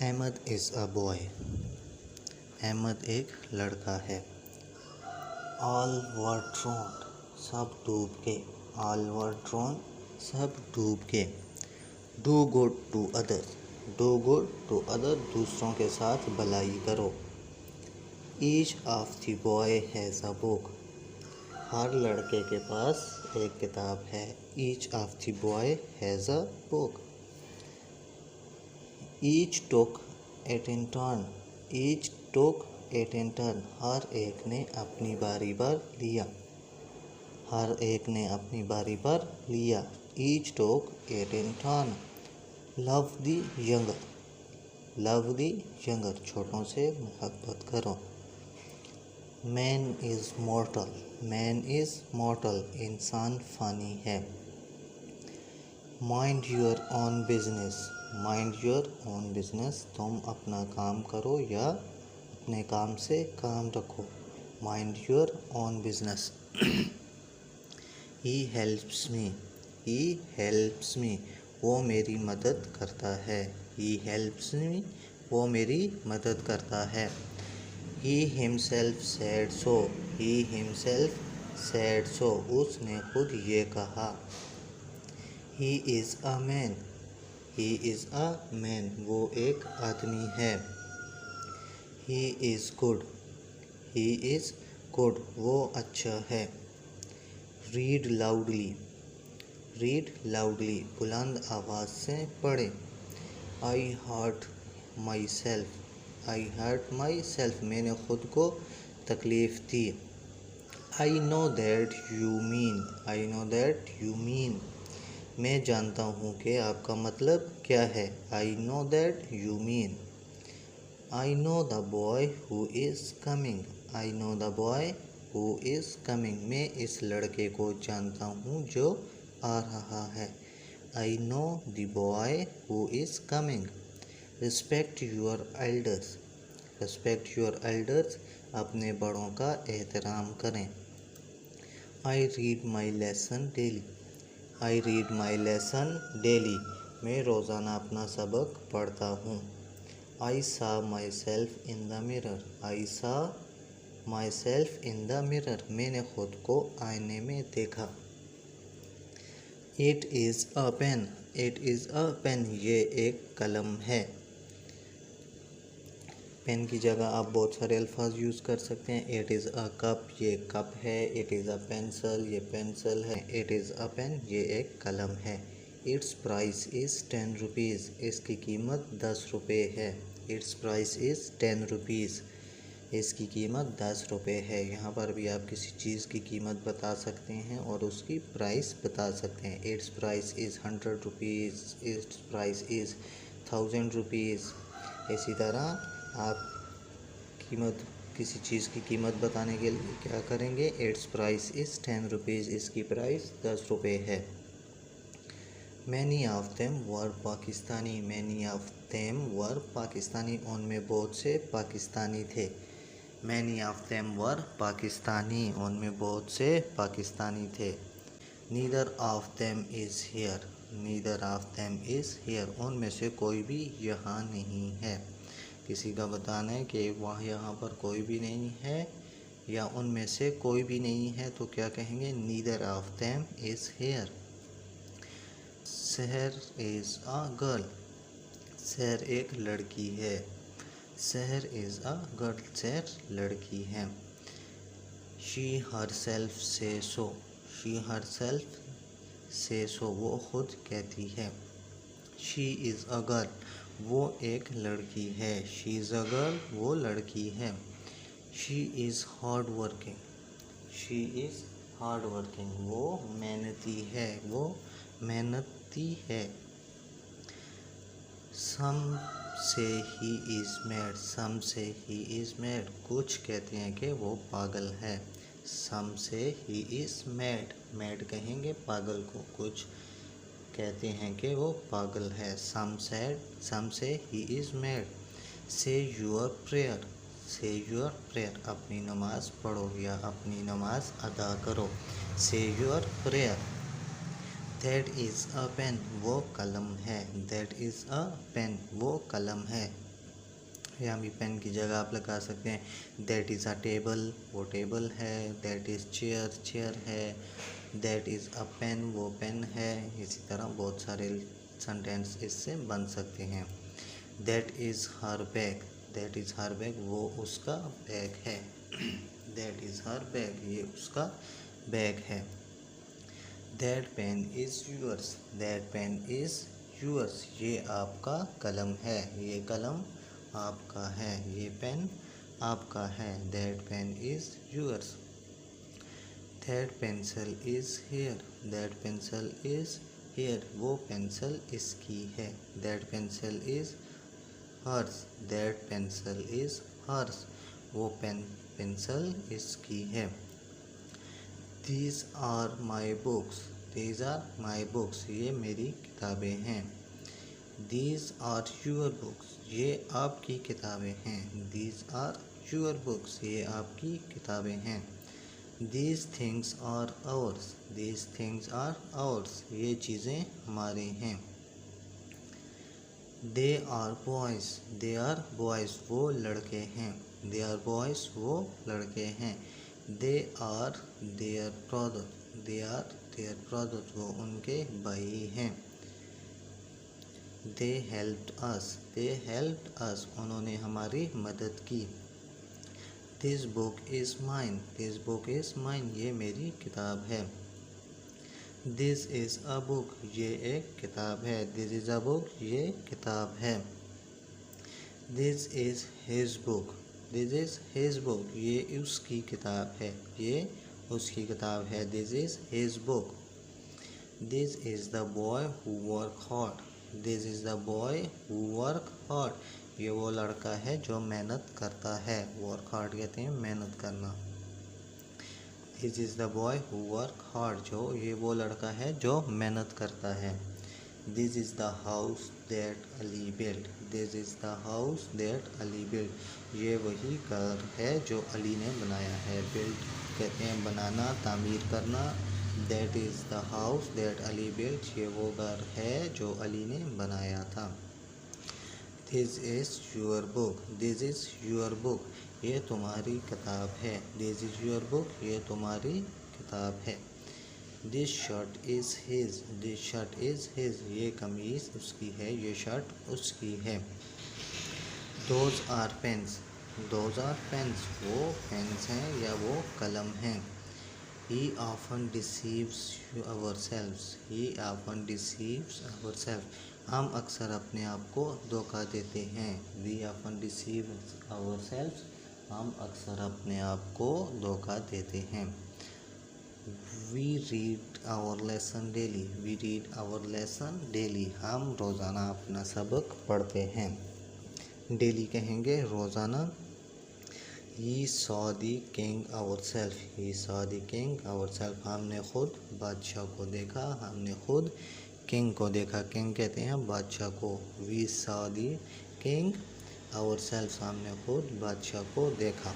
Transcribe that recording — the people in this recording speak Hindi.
Ahmad is a boy. Ahmed एक लड़का है। ऑल वर ड्रोन, सब डूब के। ऑल वर ड्रोन, सब डूब के। Do good to other, do good to other, दूसरों के साथ भलाई करो। Each of the boy has a book, हर लड़के के पास एक किताब है। Each of the boy has a book. Each took it in turn, each took it in turn, हर एक ने अपनी बारी पर लिया। हर एक ने अपनी बारी पर लिया। Each took it in turn. Love the younger, love the younger, छोटों से मोहब्बत करो। मैन इज़ मॉर्टल, मैन इज़ मॉर्टल, इंसान फ़ानी है। Mind your own business, mind your own business, तुम अपना काम करो या अपने काम से काम रखो। Mind your own business. He helps me, he helps me, वो मेरी मदद करता है। ही हेल्प्स मी, वो मेरी मदद करता है। He himself said so, he himself said so, उसने खुद ये कहा। He is a man, he is a man, वो एक आदमी है। He is good, he is good, वो अच्छा है। रीड लाउडली, रीड लाउडली, बुलंद आवाज़ से पढ़े। I hurt myself, I hurt myself, मैंने खुद को तकलीफ़ दी। I know that you mean, I know that you mean, मैं जानता हूँ कि आपका मतलब क्या है। I know that you mean. I know the boy who is coming, I know the boy who is coming, मैं इस लड़के को जानता हूँ जो आ रहा है। I know the boy who is coming. Respect your elders, respect your elders, अपने बड़ों का एहतराम करें। I read my lesson daily, I read my lesson daily, मैं रोज़ाना अपना सबक पढ़ता हूँ। I saw myself in the mirror, I saw myself in the mirror, मैंने खुद को आईने में देखा। It is a pen, it is a pen, ये एक कलम है। पेन की जगह आप बहुत सारे अल्फाज यूज़ कर सकते हैं। इट इज़ अ कप, ये कप है। इट इज़ अ पेंसिल, ये पेंसिल है। इट इज़ अ पेन, ये एक कलम है। इट्स प्राइस इज़ 10 रुपीज़, इसकी कीमत 10 रुपये है। इट्स प्राइस इज़ 10 रुपीज़, इसकी कीमत 10 रुपये है। यहाँ पर भी आप किसी चीज़ की कीमत बता सकते हैं और उसकी प्राइस बता सकते हैं। It's price is 100 rupees, it's price is 1000 rupees. इसी तरह आप कीमत, किसी चीज़ की कीमत बताने के लिए क्या करेंगे। इट्स प्राइस इज़ 10 रुपीज़, इसकी प्राइस 10 रुपये है। Many of them were Pakistani, many of them were Pakistani, उनमें बहुत से पाकिस्तानी थे। Many of them were Pakistani, उनमें बहुत से पाकिस्तानी थे। Neither of them is here, neither of them is here, उनमें से कोई भी यहाँ नहीं है। किसी का बताना है कि वहाँ यहाँ पर कोई भी नहीं है या उनमें से कोई भी नहीं है, तो क्या कहेंगे, neither of them is here. सहर इज़ अ गर्ल, सहर एक लड़की है। सहर इज़ अ गर्ल, सहर लड़की है। शी हर सेल्फ से सो, शी हर सेल्फ से सो, वो खुद कहती है। शी इज़ अ गर्ल, वो एक लड़की है। शी इज़ अ गर्ल, वो लड़की है। She is hard working, she is hard working, वो मेहनती है, वो मेहनती है। Some say he is mad, some say he is mad, कुछ कहते हैं कि वो पागल है। Some say he is mad, mad कहेंगे पागल को, कुछ कहते हैं कि वो पागल है। Some say he is mad. Say your prayer, say your prayer, अपनी नमाज पढ़ो या अपनी नमाज अदा करो। Say your prayer. That is a pen, वो कलम है। दैट इज़ अ पेन, वो कलम है। यहाँ भी पेन की जगह आप लगा सकते हैं दैट इज़ अ टेबल, वो टेबल है। दैट इज़ चेयर, चेयर है। दैट इज़ अ पेन, वो पेन है। इसी तरह बहुत सारे सेंटेंस इससे बन सकते हैं। That is her bag, that is her bag, वो उसका बैग है। दैट इज़ हर बैग, ये उसका बैग है। That pen is yours, that pen is yours, ये आपका कलम है, ये कलम आपका है, ये पेन आपका है। That pen is yours. That pencil is hers, that pencil is hers, वो पेंसिल इसकी है। That pencil is hers, that pencil is hers, वो पेंसिल इसकी है। These are my books, these are my books, ये मेरी किताबें हैं। दीज आर यूर बुक्स, ये आपकी किताबें हैं। दीज आर यूर बुक्स, ये आपकी किताबें हैं। These things are ours, these things are ours, ये चीज़ें हमारी हैं। They are boys, they are boys, वो लड़के हैं। दे आर बॉयज़, वो लड़के हैं। They are their brother, they are their brother, वो उनके भाई हैं। दे हेल्प्ड अस, दे हेल्प्ड अस, उन्होंने हमारी मदद की। This book is mine, this book is mine, ये मेरी किताब है। दिस इज़ अ बुक, ये एक किताब है। दिस इज़ अ बुक, ये किताब है। This is his book, this is his book, ये उसकी किताब है, ये उसकी किताब है। This is his book. This is the boy who work hard, this is the boy who work hard, ये वो लड़का है जो मेहनत करता है। वर्क हार्ड कहते हैं मेहनत करना। This is the boy who work hard, जो ये वो लड़का है जो मेहनत करता है। This is the house that Ali built, this is the house that Ali built, ये वही घर है जो अली ने बनाया है। बिल्ट कहते हैं बनाना, तामीर करना। That is the house that Ali built, ये वो घर है जो अली ने बनाया था। This is your book, this is your book, ये तुम्हारी किताब है। दिस इज़ योर बुक, ये तुम्हारी किताब है। This shirt is his, this shirt is his, ये कमीज़ उसकी है, ये शर्ट उसकी है। Those are pens, those are pens, वो पेन्स हैं या वो कलम हैं। He often deceives ourselves, he often deceives ourselves, हम अक्सर अपने आप को धोखा देते हैं। We often deceive ourselves, हम अक्सर अपने आप को धोखा देते हैं। We read our lesson daily, we read our lesson daily, हम रोज़ाना अपना सबक पढ़ते हैं। डेली कहेंगे रोज़ाना। He saw the king ourselves, he saw the king ourselves, हमने खुद बादशाह को देखा, हमने खुद किंग को देखा। किंग कहते हैं बादशाह को। We saw the king ourselves, हमने खुद बादशाह को देखा।